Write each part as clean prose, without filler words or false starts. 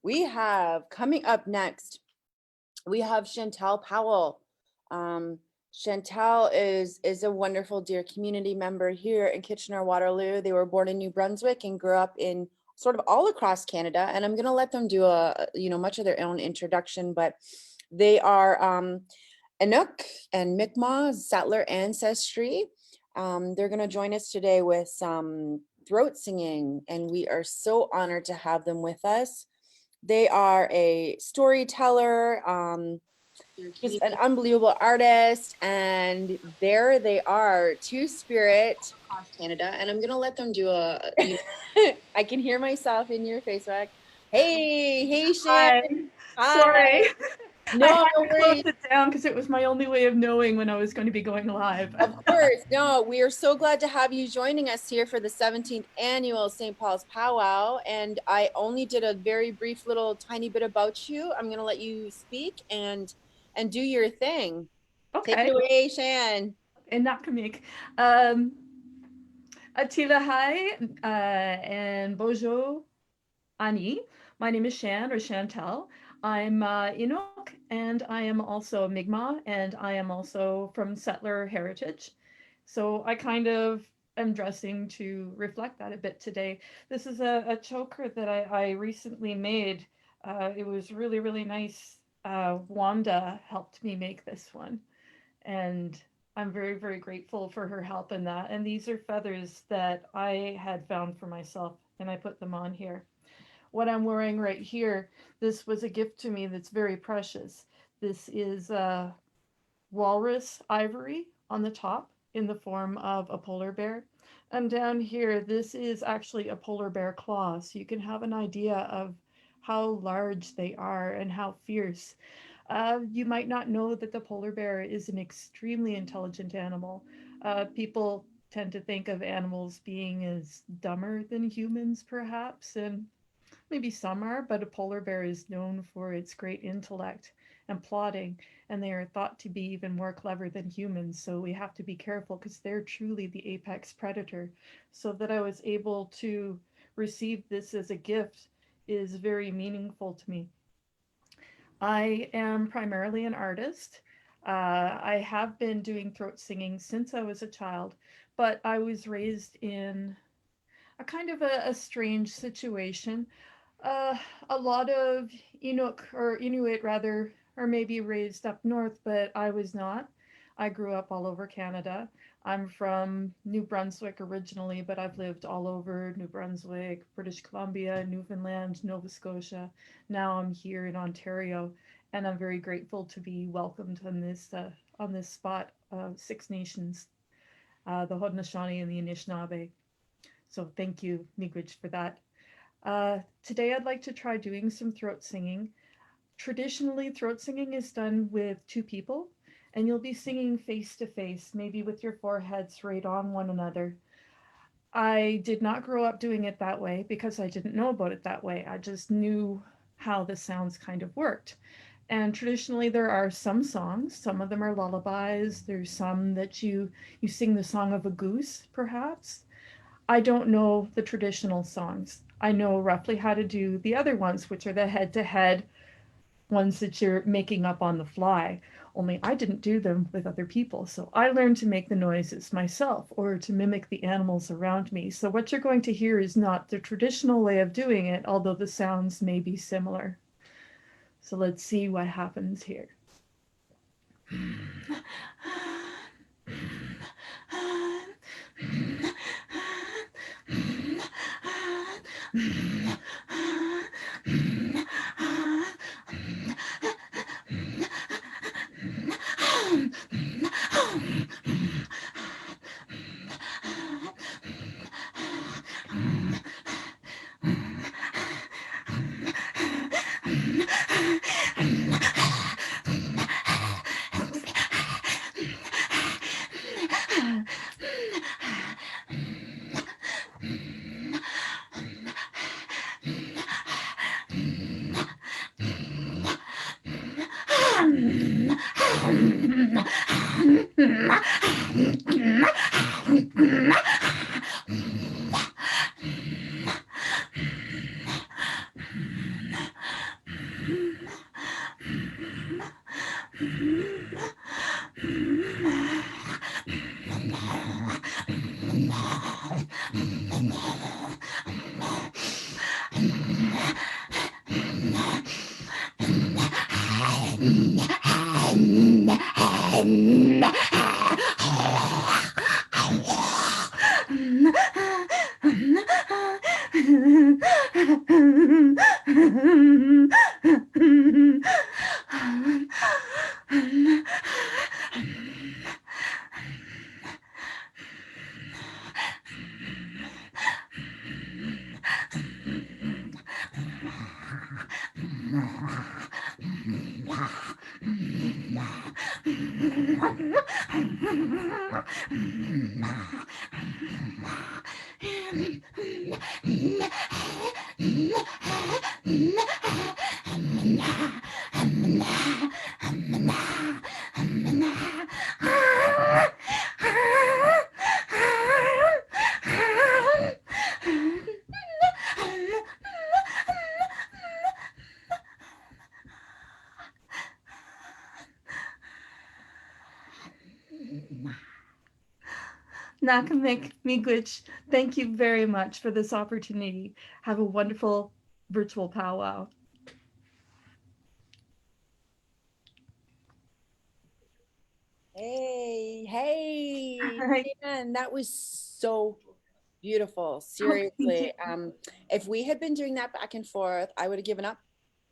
we have coming up next, we have Chantel Powell. Chantel is a wonderful dear community member here in Kitchener-Waterloo. They were born in New Brunswick and grew up in sort of all across Canada. And I'm going to let them do much of their own introduction, but they are Inuk and Mi'kmaq settler ancestry. They're going to join us today with some throat singing, and we are so honored to have them with us. They are a storyteller, just an unbelievable artist, and there they are, Two-Spirit across Canada. And I'm gonna let them do I can hear myself in your face, Rack. Hey, Shan. Hi. Sorry. No, I had no to worries. close it down because it was my only way of knowing when I was going to be going live. Of course. No, we are so glad to have you joining us here for the 17th annual St. Paul's Powwow. And I only did a very brief little tiny bit about you. I'm going to let you speak and do your thing. Okay. Take it away, Shan. And Nakamik. Attila Hai and Bojo Ani. My name is Shan or Chantel. I'm Inuk, and I am also Mi'kmaq, and I am also from settler heritage. So I kind of am dressing to reflect that a bit today. This is a choker that I recently made. It was really, really nice. Wanda helped me make this one. And I'm very, very grateful for her help in that. And these are feathers that I had found for myself, and I put them on here. What I'm wearing right here, this was a gift to me that's very precious. This is walrus ivory on the top in the form of a polar bear. And down here, this is actually a polar bear claw, so you can have an idea of how large they are and how fierce. You might not know that the polar bear is an extremely intelligent animal. People tend to think of animals being as dumber than humans, perhaps, and maybe some are, but a polar bear is known for its great intellect and plotting, and they are thought to be even more clever than humans. So we have to be careful because they're truly the apex predator. So that I was able to receive this as a gift is very meaningful to me. I am primarily an artist. I have been doing throat singing since I was a child, but I was raised in a kind of a strange situation. Uh, a lot of Inuk or Inuit rather, or maybe raised up north, but I was not. I grew up all over Canada. I'm from New Brunswick originally, but I've lived all over New Brunswick, British Columbia, Newfoundland, Nova Scotia. Now I'm here in Ontario, and I'm very grateful to be welcomed on this spot of Six Nations, the Haudenosaunee and the Anishinaabe. So thank you, Miigwech, for that. Today I'd like to try doing some throat singing. Traditionally, throat singing is done with two people, and you'll be singing face to face, maybe with your foreheads right on one another. I did not grow up doing it that way because I didn't know about it that way. I just knew how the sounds kind of worked. And traditionally there are some songs, some of them are lullabies, there's some that you sing the song of a goose perhaps. I don't know the traditional songs. I know roughly how to do the other ones, which are the head to head ones that you're making up on the fly. Only I didn't do them with other people. So I learned to make the noises myself or to mimic the animals around me. So what you're going to hear is not the traditional way of doing it, although the sounds may be similar. So let's see what happens here. Nakamik Miigwech, thank you very much for this opportunity. Have a wonderful virtual powwow. Hey, man, that was so beautiful. Thank you. Seriously. If we had been doing that back and forth, I would have given up.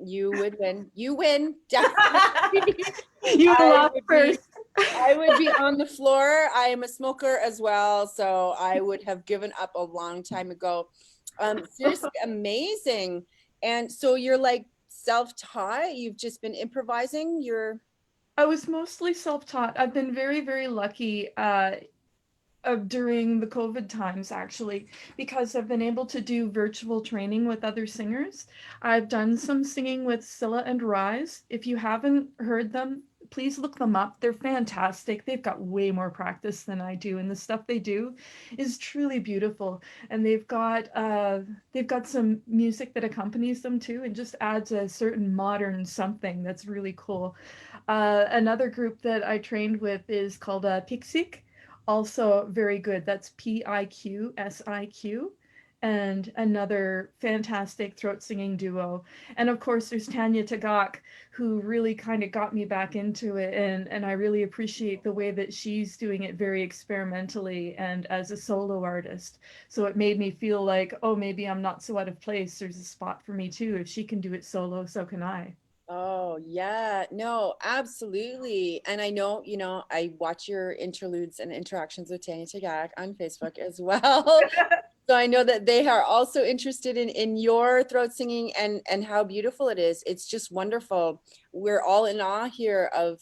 You would win. You win, definitely. You I laugh would be first. I would be on the floor. I am a smoker as well, so I would have given up a long time ago. Seriously, amazing. And so you're like self-taught. You've just been improvising. I was mostly self-taught. I've been very, very lucky during the COVID times, actually, because I've been able to do virtual training with other singers. I've done some singing with Scylla and Rise. If you haven't heard them, please look them up. They're fantastic. They've got way more practice than I do, and the stuff they do is truly beautiful. And they've got some music that accompanies them too, and just adds a certain modern something that's really cool. Another group that I trained with is called Pixic, also very good. That's Piqsiq, and another fantastic throat singing duo. And of course, there's Tanya Tagak, who really kind of got me back into it. And I really appreciate the way that she's doing it very experimentally and as a solo artist. So it made me feel like, oh, maybe I'm not so out of place. There's a spot for me too. If she can do it solo, so can I. Oh, yeah. No, absolutely. And I know, I watch your interludes and interactions with Tanya Tagak on Facebook as well. So I know that they are also interested in your throat singing and how beautiful it is. It's just wonderful. We're all in awe here of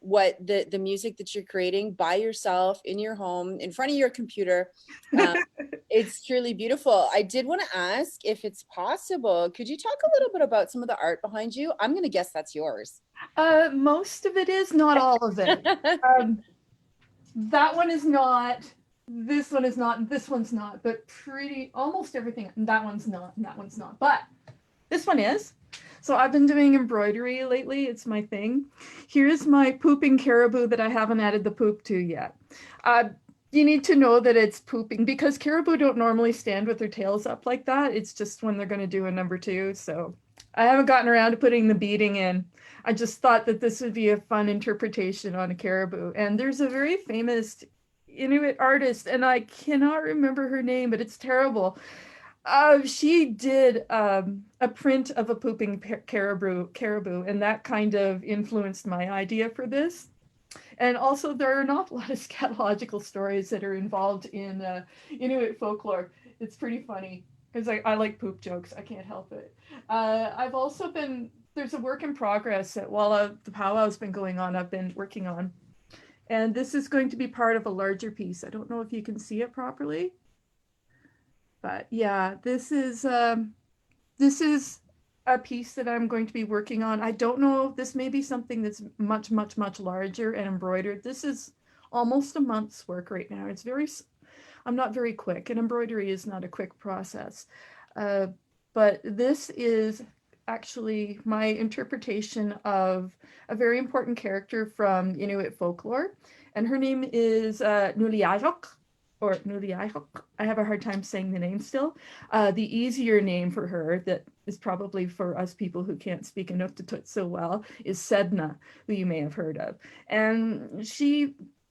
what the music that you're creating by yourself in your home in front of your computer. It's truly beautiful. I did want to ask if it's possible, could you talk a little bit about some of the art behind you? I'm going to guess that's yours. Most of it is, not all of it. That one is not. This one is not. This one's not. But pretty almost everything. That one's not. And that one's not. But this one is. So I've been doing embroidery lately. It's my thing. Here's my pooping caribou that I haven't added the poop to yet. You need to know that it's pooping because caribou don't normally stand with their tails up like that. It's just when they're going to do a number two. So I haven't gotten around to putting the beading in. I just thought that this would be a fun interpretation on a caribou. And there's a very famous Inuit artist, and I cannot remember her name, but it's terrible. She did a print of a pooping caribou, and that kind of influenced my idea for this. And also, there are not a lot of scatological stories that are involved in Inuit folklore. It's pretty funny because I like poop jokes. I can't help it. I've also been, there's a work in progress that while the powwow's been going on, I've been working on. And this is going to be part of a larger piece. I don't know if you can see it properly. But yeah, this is a piece that I'm going to be working on. I don't know, this may be something that's much, much, much larger and embroidered. This is almost a month's work right now. I'm not very quick, and embroidery is not a quick process. But this is actually my interpretation of a very important character from Inuit folklore, and her name is Nuliajok. or Nuliaihok. I have a hard time saying the name still. The easier name for her, that is probably for us people who can't speak Inuktitut so well, is Sedna, who you may have heard of. And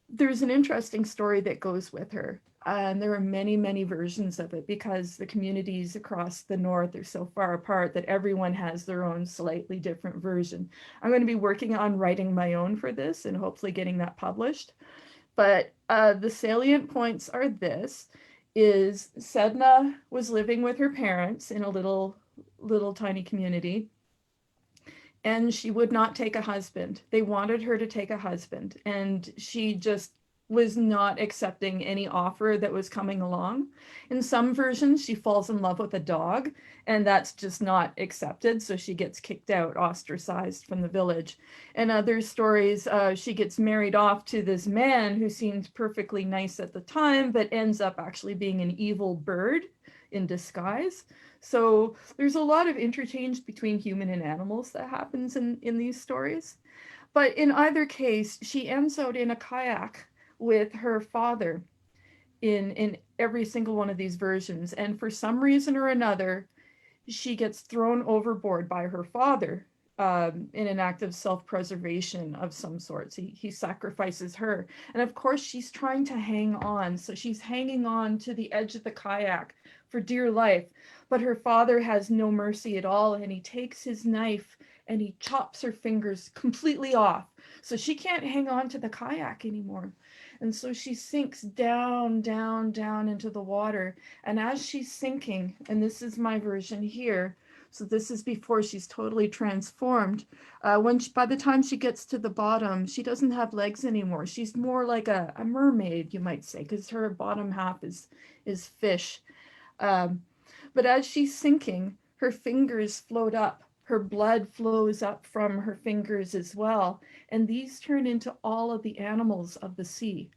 there's an interesting story that goes with her. And there are many, many versions of it because the communities across the north are so far apart that everyone has their own slightly different version. I'm going to be working on writing my own for this and hopefully getting that published. But the salient points are this, is Sedna was living with her parents in a little tiny community, and she would not take a husband. They wanted her to take a husband, and she just was not accepting any offer that was coming along. In some versions, she falls in love with a dog, and that's just not accepted. So she gets kicked out, ostracized from the village. In other stories, she gets married off to this man who seems perfectly nice at the time, but ends up actually being an evil bird in disguise. So there's a lot of interchange between human and animals that happens in these stories. But in either case, she ends out in a kayak with her father in every single one of these versions. And for some reason or another, she gets thrown overboard by her father in an act of self-preservation of some sorts. He sacrifices her. And of course, she's trying to hang on. So she's hanging on to the edge of the kayak for dear life. But her father has no mercy at all. And he takes his knife and he chops her fingers completely off. So she can't hang on to the kayak anymore. And so she sinks down, down, down into the water. And as she's sinking, and this is my version here, so this is before she's totally transformed. By the time she gets to the bottom, she doesn't have legs anymore. She's more like a mermaid, you might say, because her bottom half is fish. But as she's sinking, her fingers float up. Her blood flows up from her fingers as well. And these turn into all of the animals of the sea.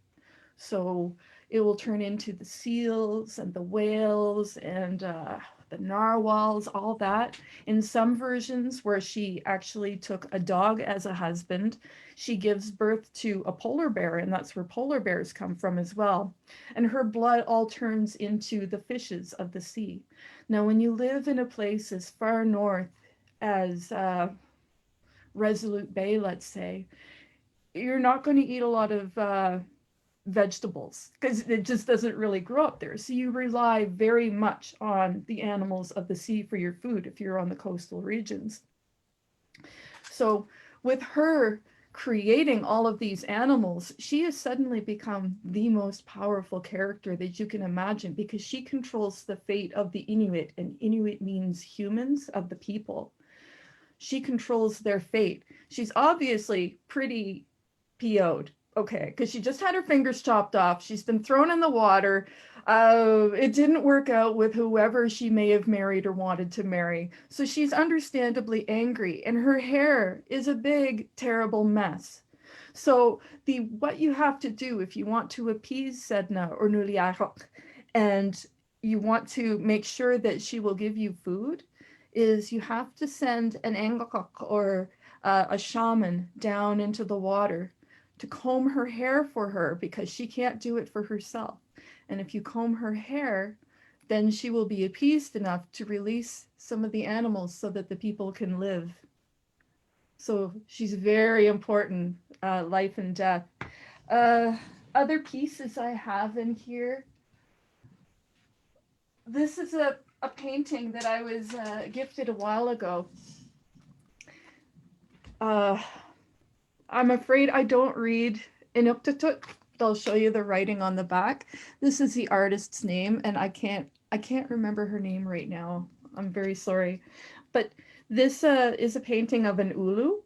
So it will turn into the seals and the whales and the narwhals, all that. In some versions where she actually took a dog as a husband, she gives birth to a polar bear, and that's where polar bears come from as well. And her blood all turns into the fishes of the sea. Now, when you live in a place as far north as Resolute Bay, let's say, you're not going to eat a lot of vegetables because it just doesn't really grow up there. So you rely very much on the animals of the sea for your food if you're on the coastal regions. So with her creating all of these animals, she has suddenly become the most powerful character that you can imagine because she controls the fate of the Inuit, and Inuit means humans of the people. She controls their fate. She's obviously pretty PO'd. Okay, because she just had her fingers chopped off. She's been thrown in the water. It didn't work out with whoever she may have married or wanted to marry. So she's understandably angry, and her hair is a big, terrible mess. So what you have to do if you want to appease Sedna or Nuliarok, and you want to make sure that she will give you food, is you have to send an angakok or a shaman down into the water to comb her hair for her because she can't do it for herself. And if you comb her hair, then she will be appeased enough to release some of the animals so that the people can live. So she's very important, life and death. Uh, Other pieces I have in here. This is a painting that I was gifted a while ago. I'm afraid I don't read Inuktitut. They'll show you the writing on the back. This is the artist's name, and I can't remember her name right now. I'm very sorry. But this is a painting of an ulu,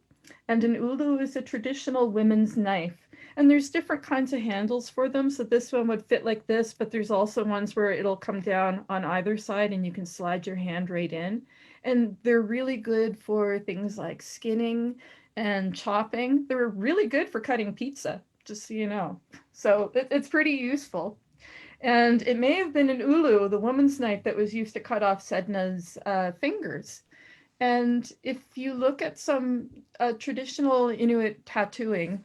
and an ulu is a traditional women's knife. And there's different kinds of handles for them. So this one would fit like this, but there's also ones where it'll come down on either side and you can slide your hand right in. And they're really good for things like skinning and chopping. They're really good for cutting pizza, just so you know. So it's pretty useful. And it may have been an ulu, the woman's knife that was used to cut off Sedna's fingers. And if you look at some traditional Inuit tattooing,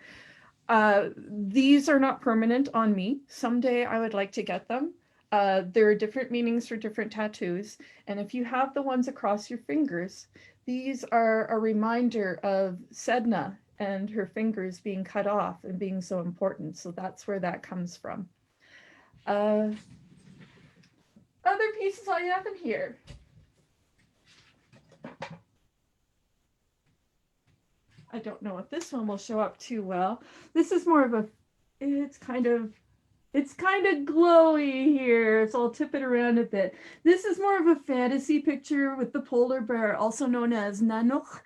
These are not permanent on me. Someday I would like to get them. There are different meanings for different tattoos. And if you have the ones across your fingers, these are a reminder of Sedna and her fingers being cut off and being so important. So that's where that comes from. Uh, Other pieces I have in here. I don't know if this one will show up too well. This is more of a, it's kind of glowy here, so I'll tip it around a bit. This is more of a fantasy picture with the polar bear, also known as Nanook,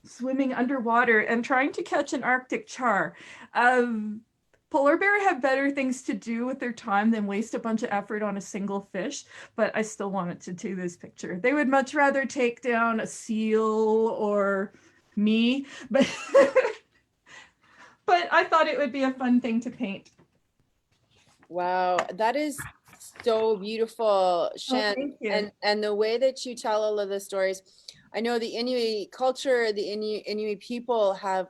swimming underwater and trying to catch an Arctic char. Polar bear have better things to do with their time than waste a bunch of effort on a single fish, but I still wanted to do this picture. They would much rather take down a seal or me, but but I thought it would be a fun thing to paint. Wow, that is so beautiful, Oh, Shan. thank you. And the way that you tell all of the stories, I know the Inuit culture, the Inuit people have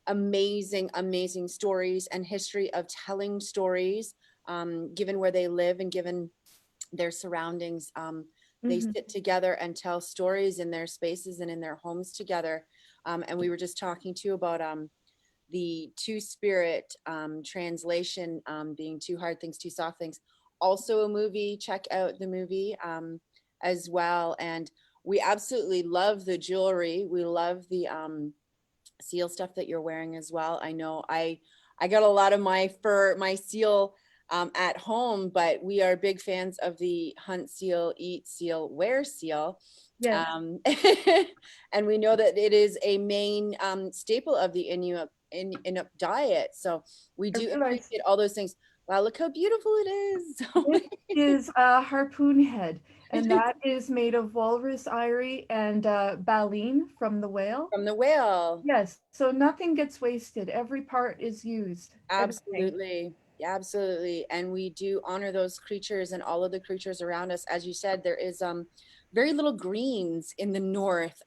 amazing, amazing stories and history of telling stories, given where they live and given their surroundings. They Mhm. sit together and tell stories in their spaces and in their homes together. And we were just talking too about the two spirit translation being two hard things, two soft things. Also a movie, check out the movie as well. And we absolutely love the jewelry. We love the seal stuff that you're wearing as well. I know I got a lot of my fur, my seal at home, but we are big fans of the hunt seal, eat seal, wear seal. Yes. Um, and we know that it is a main staple of the Inuit diet. So we I do realize appreciate all those things. Wow, look how beautiful it is. this is a harpoon head, and that is made of walrus ivory and baleen from the whale. From the whale. Yes, so nothing gets wasted. Every part is used. Everything. Absolutely. Absolutely. And we do honor those creatures and all of the creatures around us. As you said, there is very little greens in the north.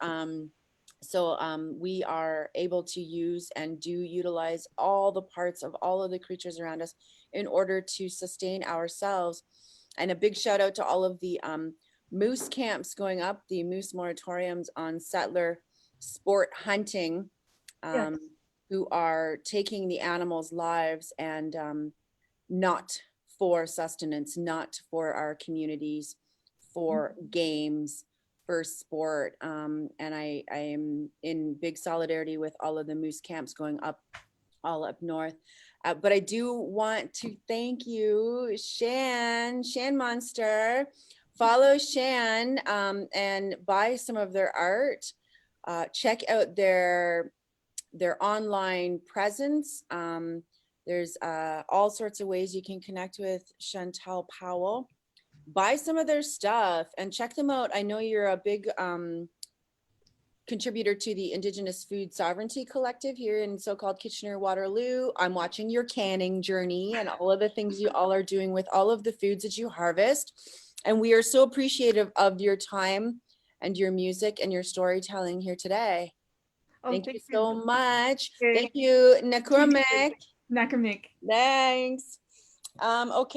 So we are able to use and do utilize all the parts of all of the creatures around us in order to sustain ourselves. And a big shout out to all of the moose camps going up, the moose moratoriums on settler sport hunting. Yes. Um, who are taking the animals' lives and not for sustenance, not for our communities, for games, for sport. And I am in big solidarity with all of the moose camps going up, all up north. But I do want to thank you, Shan Monster. Follow Shan and buy some of their art. Check out their online presence. There's all sorts of ways you can connect with Chantel Powell. Buy some of their stuff and check them out. I know you're a big contributor to the Indigenous Food Sovereignty Collective here in so-called Kitchener-Waterloo. I'm watching your canning journey and all of the things you all are doing with all of the foods that you harvest. And we are so appreciative of your time and your music and your storytelling here today. Oh, Thank you thank you. so much. Okay. Thank you, You too. Nakuamek. Nakamik. Thanks. Okay.